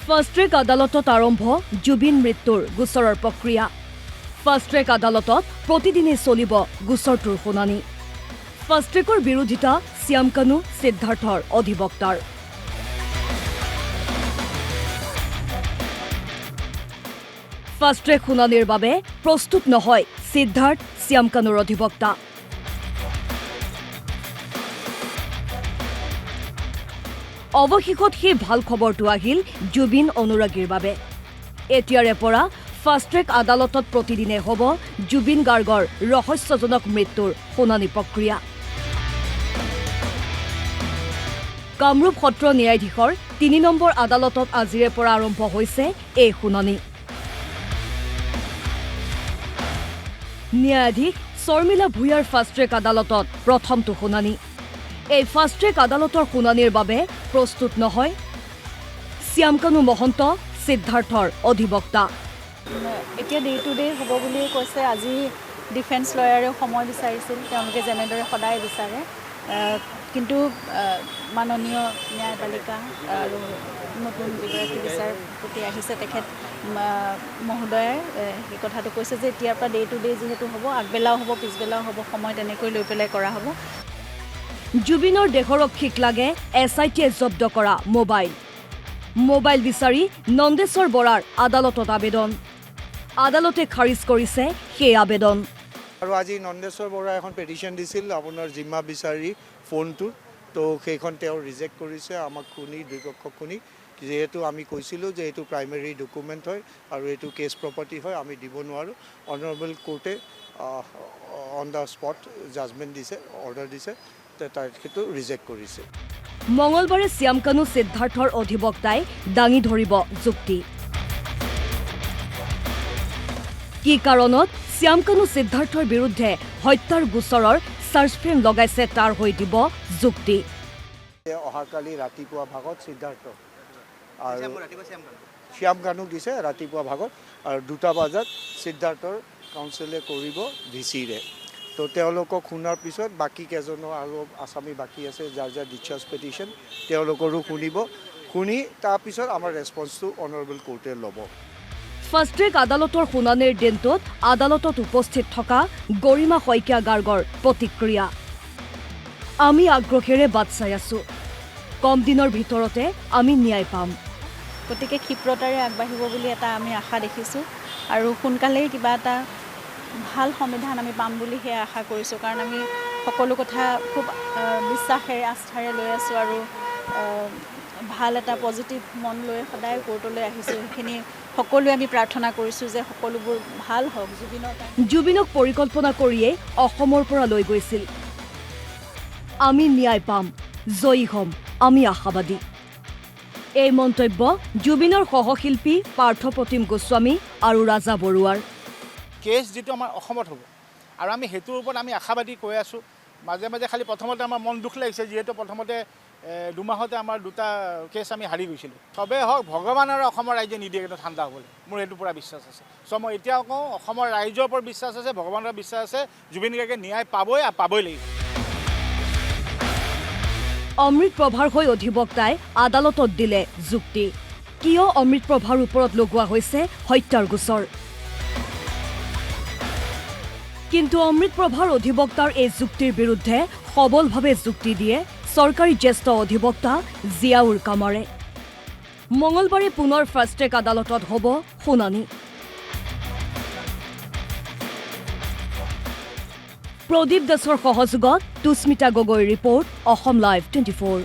Fast track আদালতত আৰম্ভ জুবিন মৃত্যুৰ গোচৰৰ প্ৰক্ৰিয়া। ফাষ্ট ট্ৰেক আদালতত প্ৰতিদিনে চলিব গোচৰটোৰ শুনানি। ফাষ্ট ট্ৰেকৰ বিৰোধিতা শ্যাম কানু সিদ্ধাৰ্থৰ অধিবক্তাৰ। ফাষ্ট ট্ৰেক শুনানিৰ বাবে প্ৰস্তুত নহয় সিদ্ধাৰ্থ শ্যাম কানুৰ অধিবক্তা। অৱশেষত সেই ভাল খবৰটো আহিল জুবিন অনুৰাগীৰ বাবে। এতিয়াৰে পৰা ফাষ্ট ট্ৰেক আদালতত প্ৰতিদিনে হ'ব জুবিন গাৰ্গৰ ৰহস্যজনক মৃত্যুৰ শুনানি প্ৰক্ৰিয়া। কামৰূপ সত্ৰ ন্যায়াধীশৰ ৩ নম্বৰ আদালতত আজিৰে পৰা আৰম্ভ হৈছে এই শুনানি। ন্যায়াধীশ শৰ্মিলা ভূঞাৰ ফাষ্ট ট্ৰেক আদালতত প্ৰথমটো শুনানি। এই ফাষ্ট ট্ৰেক আদালতৰ শুনানিৰ বাবে প্ৰস্তুত নহয় শ্যাম কানু মহন্ত সিদ্ধাৰ্থৰ অধিবক্তা। এতিয়া ডে টু ডে হ'ব বুলি কৈছে। আজি ডিফেন্স লয়াৰেও সময় বিচাৰিছিল, তেওঁলোকে যেনেদৰে সদায় বিচাৰে, কিন্তু মাননীয় ন্যায়পালিকা আৰু নতুন যিগৰাকী বিচাৰপতি আহিছে তেখেত মহোদয়ে সেই কথাটো কৈছে যে এতিয়াৰ পৰা ডে টু ডে যিহেতু হ'ব, আগবেলাও হ'ব পিছবেলাও হ'ব, সময় তেনেকৈ লৈ পেলাই কৰা হ'ব। জুবিনৰ দেহৰক্ষীক লাগে SITয়ে জব্দ কৰা মোবাইল বিচাৰি নন্দেশ্বৰ বৰাৰ আদালতত আবেদন। আদালতে খাৰিজ কৰিছে সেই আবেদন। আৰু আজি নন্দেশ্বৰ বৰাই এখন পেটিশ্যন দিছিল আপোনাৰ জিম্মা বিচাৰি ফোনটোৰ, তো সেইখন তেওঁ ৰিজেক্ট কৰিছে। আমাক শুনি দুপক্ষক শুনি, যিহেতু আমি কৈছিলোঁ যে এইটো প্ৰাইমেৰী ডকুমেণ্ট হয় আৰু এইটো কেছ প্ৰপাৰ্টি হয়, আমি দিব নোৱাৰোঁ। অনাৰেবল কোৰ্টে অন দ্য স্পট জাজমেণ্ট দিছে, অৰ্ডাৰ দিছে, সেইটো ৰিজেক্ট কৰিছে। মঙলবাৰে শ্যাম কানু সিদ্ধাৰ্থৰ অধিবক্তাই দাঙি ধৰিব যুক্তি। কি কাৰণত শ্যাম কানু সিদ্ধাৰ্থৰ বিৰুদ্ধে হত্যাৰ গোচৰৰ চাৰ্জ ফ্ৰেম লগাইছে তাৰ হৈ দিব যুক্তি। অহাকালি ৰাতিপুৱা ভাগত সিদ্ধাৰ্থ আৰু শ্যাম কানুক দিছে ৰাতিপুৱা ভাগত, আৰু 2টা বজাত সিদ্ধাৰ্থৰ কাউন্সিলে কৰিব ভিচিৰে। তো তেওঁলোকক শুনাৰ পিছত বাকী কেইজনো আৰু আসামী বাকী আছে যাৰ যাৰ ডিচাৰ্জ পেটিশ্যন, তেওঁলোকৰো শুনি তাৰপিছত আমাৰ ৰেছপন্সটো অনাৰেবল কোৰ্টে ল'ব। ফাষ্ট ট্ৰেক আদালতৰ শুনানিৰ দিনটোত আদালতত উপস্থিত থকা গৰিমা শইকীয়া গাৰ্গৰ প্ৰতিক্ৰিয়া। আমি আগ্ৰহেৰে বাট চাই আছো, কম দিনৰ ভিতৰতে আমি ন্যায় পাম। গতিকে ক্ষিপ্ৰতাৰে আগবাঢ়িব বুলি এটা আমি আশা দেখিছোঁ, আৰু সোনকালেই কিবা এটা ভাল সংবিধান আমি পাম বুলি সেয়া আশা কৰিছোঁ। কাৰণ আমি সকলো কথা খুব বিশ্বাসেৰে আস্থাৰে লৈ আছোঁ, আৰু ভাল এটা পজিটিভ মন লৈ সদায় কোৰ্টলৈ আহিছোঁ। সেইখিনি সকলোৱে আমি প্ৰাৰ্থনা কৰিছোঁ যে সকলোবোৰ ভাল হওক। জুবিনক পৰিকল্পনা কৰিয়েই অসমৰ পৰা লৈ গৈছিল। আমি ন্যায় পাম, জয়ী হ'ম, আমি আশাবাদী। এই মন্তব্য জুবিনৰ সহশিল্পী পাৰ্থপ্ৰতিম গোস্বামী আৰু ৰাজা বৰুৱাৰ। কেছ যিটো আমাৰ অসমত হ'ব, আৰু আমি সেইটোৰ ওপৰত আমি আশাবাদী কৈ আছোঁ। মাজে মাজে খালি প্ৰথমতে আমাৰ মন দুখ লাগিছে, যিহেতু প্ৰথমতে 2 মাহতে আমাৰ 2টা কেছ আমি হাৰি গৈছিলোঁ। চবেই হওক, ভগৱান আৰু অসমৰ ৰাইজে নিদিয়ে কিন্তু ঠাণ্ডা হ'বলৈ, মোৰ সেইটো পূৰা বিশ্বাস আছে। চ' মই এতিয়া কওঁ, অসমৰ ৰাইজৰ ওপৰত বিশ্বাস আছে, ভগৱানৰ বিশ্বাস আছে, জুবিন গাৰ্গে ন্যায় পাবই আৰু পাবই লাগিব। অমৃত প্ৰভাৰ হৈ অধিবক্তাই আদালতত দিলে যুক্তি। কিয় অমৃত প্ৰভাৰ ওপৰত লগোৱা হৈছে হত্যাৰ গোচৰ? কিন্তু অমৃত প্ৰভাৰ অধিবক্তাৰ এই যুক্তিৰ বিৰুদ্ধে সবলভাৱে যুক্তি দিয়ে চৰকাৰী জ্যেষ্ঠ অধিবক্তা জিয়াউৰ কামাৰে। মঙলবাৰে পুনৰ ফাষ্ট ট্ৰেক আদালতত হ'ব শুনানি। প্ৰদীপ দাসৰ সহযোগত তুস্মিতা গগৈৰ ৰিপৰ্ট, অসম লাইভ 24।